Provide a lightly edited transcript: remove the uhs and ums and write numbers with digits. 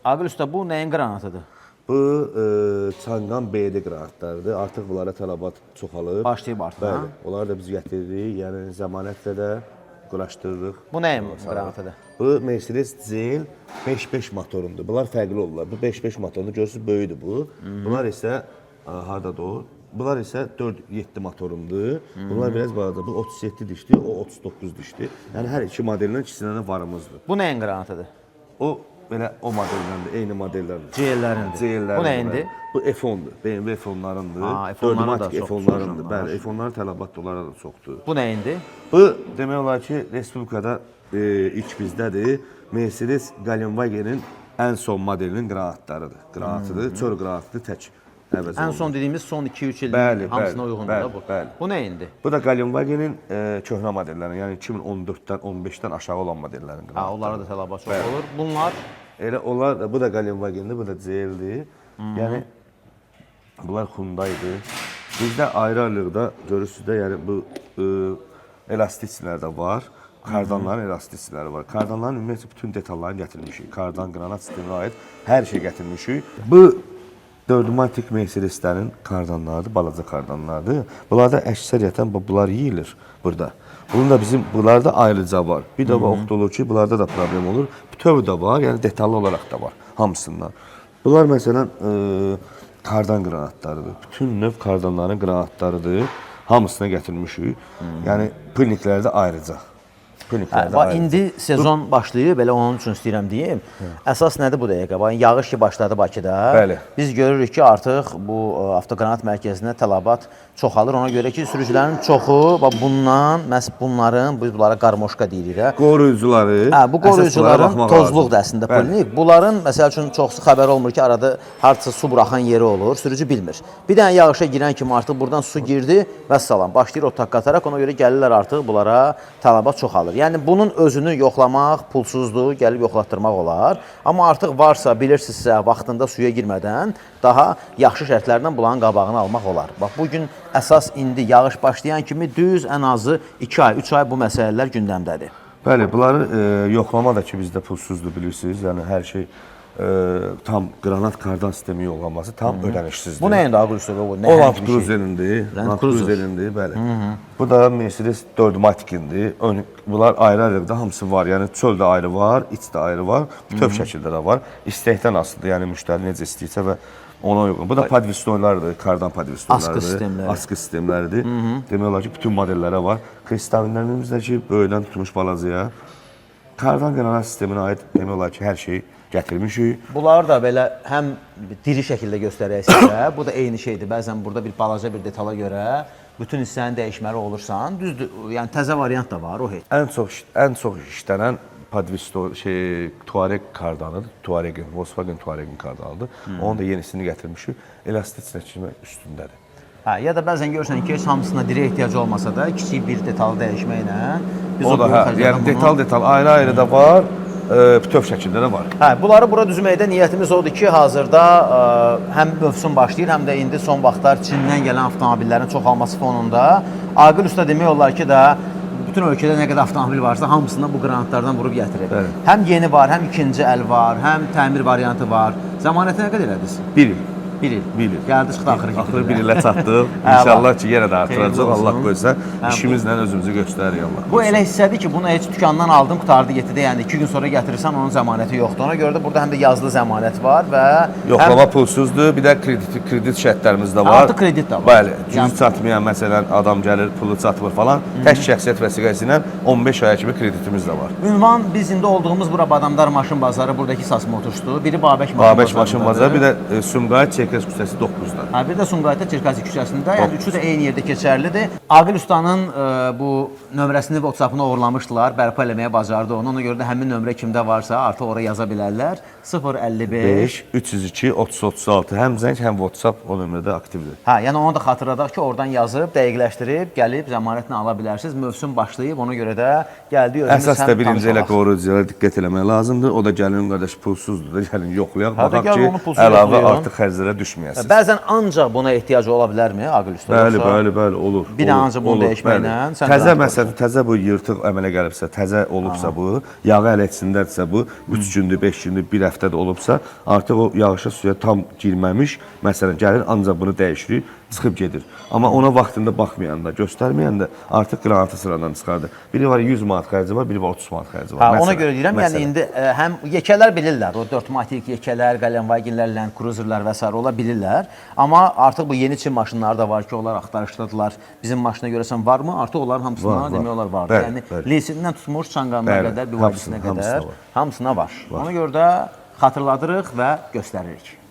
Aqil usta, bu nəyin qranatıdır? Bu Çanqan BD qranatlarıdır. Artıq bunlara tələbat çoxalıb. Başlayıb artıq, Bəli, onları da biz gətiririk. Yəni zəmanətlə də quraşdırırıq. Bu nəyin qranatıdır? Bu Mercedes CL 5.5 motorundur. Bunlar fərqli olurlar. Bu 5.5 motorundur. Görürsünüz, böyüdür bu. Bunlar isə hardadır o? Bunlar isə 4.7 motorundur. Bunlar biraz balaca. Bu 37 dişli, o 39 dişli. Yəni hər iki modeldən ikisindən varımızdır. Bu nəyin qranatıdır? O belə o modeldəndir, eyni modellərdir. CL-lərindir. CL-lərindir. Bu nəyindir? Bu F10'dur. BMW F10'larındır. F10'ların da çox F10'larındır. Bəli, F10'ların tələbat onlara da çoxdur. Bu nəyindir? Bu demək olar ki, Respublikada ilk bizdədir. Mercedes Galenwagen'in ən son modelinin qranatlarıdır. Qranatıdır, çöl qranatıdır tək. Ən son dediyimiz son 2-3 ilin hamısına uyğundur da bu. Bu nəyindir? Bu da Galenwagen'in köhnə modellərin, yəni 2014-dən, 15-dən aşağı olan modellərin qranatları. Onlara da tələbat çox olur. Bunlar? Elə onlar da, bu da Galenwagen'dir, bu da CL-dir. Yəni, bunlar Hyundai'dir. Bizdə ayrı-ayrılıqda görürsünüz də, yəni bu elastikçilər də var. Kardanların elastikçiləri var. Kardanların ümumiyyətlə bütün detallarını gətirmişik. Kardan, qranat sisteminə aid hər şey gətirmişik. Bu dördümatik Mercedeslərin kardanlarıdır, balaca kardanlardır. Bunlarda əksəriyyətən bunlar yeyilir burada. Bunun da bizim, bunlarda ayrıca var. Bir də vaxt olur ki, bunlarda da problem olur. Bütöv də var, yəni detallı olaraq da var hamısından. Bunlar məsələn kardan qranatlarıdır. Bütün növ kardanların qranatlarıdır. Hamısına gətirmişik. Yəni pülnikləri də ayrıca. İndi sezon başlayıb, elə onun üçün istəyirəm deyim. Əsas nədir bu dəqiqə? Yağış ki başladı Bakıda. Bəli. Biz görürük ki, artıq bu avtoqranat mərkəzinə tələbat çoxalır. Ona görə ki, sürücülərin çoxu bundan, məhz bunların, biz bunlara qarmoşka deyirik. Qoruyucuları. Bu qoruyucuların tozluqdur əslində pülnik. Bunların, məsəl üçün, çoxsu xəbər olmur ki, arada hardasa su buraxan yeri olur, sürücü bilmir. Bir dənə yağışa girən kimi artıq buradan su girdi və salam, başlayır o takk ataraq, ona görə gəlirlər artıq bunlara tələbat çoxalır. Yəni, bunun özünü yoxlamaq pulsuzdur, gəlib yoxlatdırmaq olar. Amma artıq varsa, bilirsinizsə, vaxtında suya girmədən daha yaxşı şərtlərdən bunların qabağını almaq olar. Bax, bugün əsas indi yağış başlayan kimi düz ən azı 2 ay, 3 ay bu məsələlər gündəmdədir. Bəli, bunları yoxlama da ki, bizdə pulsuzdur, bilirsiniz. Yəni, hər şey tam qranat kardan sistemi yoxlanması tam ödənişsizdir. Bu nəyin də Aqil usta? O Land Cruiser'indir. Land Cruiser'indir, bəli. Bu da Mercedes 4matik'indir. Bunlar ayrı-ayrıqda hamısı var. Yəni, çöl də ayrı var, iç də ayrı var, bütöv şəkildə də var. İstəkdən asılıdır, yəni müştəri necə istəyirsə və ona uyğun. Bu da padvistonlardır, kardan padvistonlardır. Askı sistemləridir. Demək olar ki, bütün modellərə var. Kristalinlərimiz də ki, böyüdən tutmuş balacaya. Kardan qranat sisteminə aid demək olar ki, hər şey gətirmişik. Bunları da belə həm diri şəkildə göstərək sizə. Bu da eyni şeydir. Bəzən burada bir balaca bir detala görə bütün hissəni dəyişməli olursan, düzdür, yəni təzə variant da var, o heç. Ən çox işlənən Padviston Tuareg kardanıdır. Tuaregin, Volkswagen Tuaregin kardanıdır. Onun da yenisini gətirmişik. Elastik çəkilmə üstündədir. Ya da bəzən görürsən ki, heç hamısına dirə ehtiyacı olmasa da kiçik bir detalı dəyişməklə biz o da yəni detal ayrı-ayrı da var. Bütöv şəkildə də var. Bunları bura düzməkdə niyyətimiz odur ki, hazırda həm mövsüm başlayır, həm də indi son vaxtlar Çindən gələn avtomobillərin çoxalması fonunda Aqil usta demək olar ki, bütün ölkədə nə qədər avtomobil varsa, hamısından bu qranatlardan vurub gətirir. Həm yeni var, həm ikinci əl var, həm təmir variantı var. Zəmanəti nə qədər elədiniz? 1 il. 1 il. Gəldi, çıxdı, axırı getirdi. Axırı 1 ilə çatdıq. İnşallah ki, yenə də artıracaq. Allah qoysa, işimizlə özümüzü göstəririk. Allah qoysa. Bu elə hissədir ki, bunu heç dükandan aldım, qutardı, getdi. Yəni 2 gün sonra gətirirsən, onun zəmanəti yoxdur. Ona görə də burada həm də yazılı zəmanət var və yoxlama pulsuzdur. Bir də kredit şərtlərimiz də var. Artı kredit də var. Bəli, gücü çatmayan, məsələn, adam gəlir, pulu çatmır falan. Tək şəxsiyyət vəsiqəsi ilə 15 aya kimi kreditimiz də var. Ünvan biz indi olduğumuz bura Badamdar Maşın Bazarı, buradakı SAS Motorsdur. Biri Babək Maşın Bazarı, bir də Sumqayıt Çerkez küçəsi 9-da. Bir də Sumqayıtda Çerkezi küçəsində, yəni üçü də eyni yerdə keçərlidir. Aqil ustanın bu nömrəsini WhatsApp-ına uğurlamışdılar, bərpa eləməyə bacardı onu. Ona görə də həmin nömrə kimdə varsa artıq oraya yaza bilərlər. 055 302 3036 həm zəng, həm WhatsApp o nömrədə aktivdir. Yəni onu da xatırladaq ki, oradan yazıb, dəqiqləşdirib, gəlib zəmanətlə ala bilərsiniz. Mövsüm başlayıb, ona görə də gəldi özümüz əsas da birinci elə qoruyuculara diqqət eləmək lazımdır. O da gəlin qardaş pulsuzdur da, gəlin yoxlayaq. Baxaq ki, əlavə artıq xərclərə düşməyəsiniz. Bəzən ancaq buna ehtiyac ola bilərmi Aqil usta? Bəli, olur. Bir də ancaq bunu dəyişməklə sən təzə məsələn, təzə bu yırtıq əmələ gəlibsə, təzə olubsa bu, yağı əl etsinlərsə bu 3 gündür, 5 gündür, 1 həftədə olubsa, artıq o yağışa suya tam girməmiş, məsələn, gəlir ancaq bunu dəyişirik, çıxıb gedir. Amma ona vaxtında baxmayanda, göstərməyəndə artıq qıranatı sıradan çıxardır. Biri var 100 manat xərci var, biri var 30 manat xərci var. Ona görə deyirəm, yəni indi həm yekələr bilirlər, o 4 matrik yekələr, Galenvagenlər, Land Cruiserlər və s. ola bilirlər. Amma artıq bu yeni Çin maşınları da var ki, onlar axtarışdadılar. Bizim maşına görəsən varmı? Artıq onların hamısına demək olar var. Yəni lesindən tutmuş çanqanına qədər, bir vadisinə qədər hamısına var. Ona görə də xatırladırıq və göstəririk.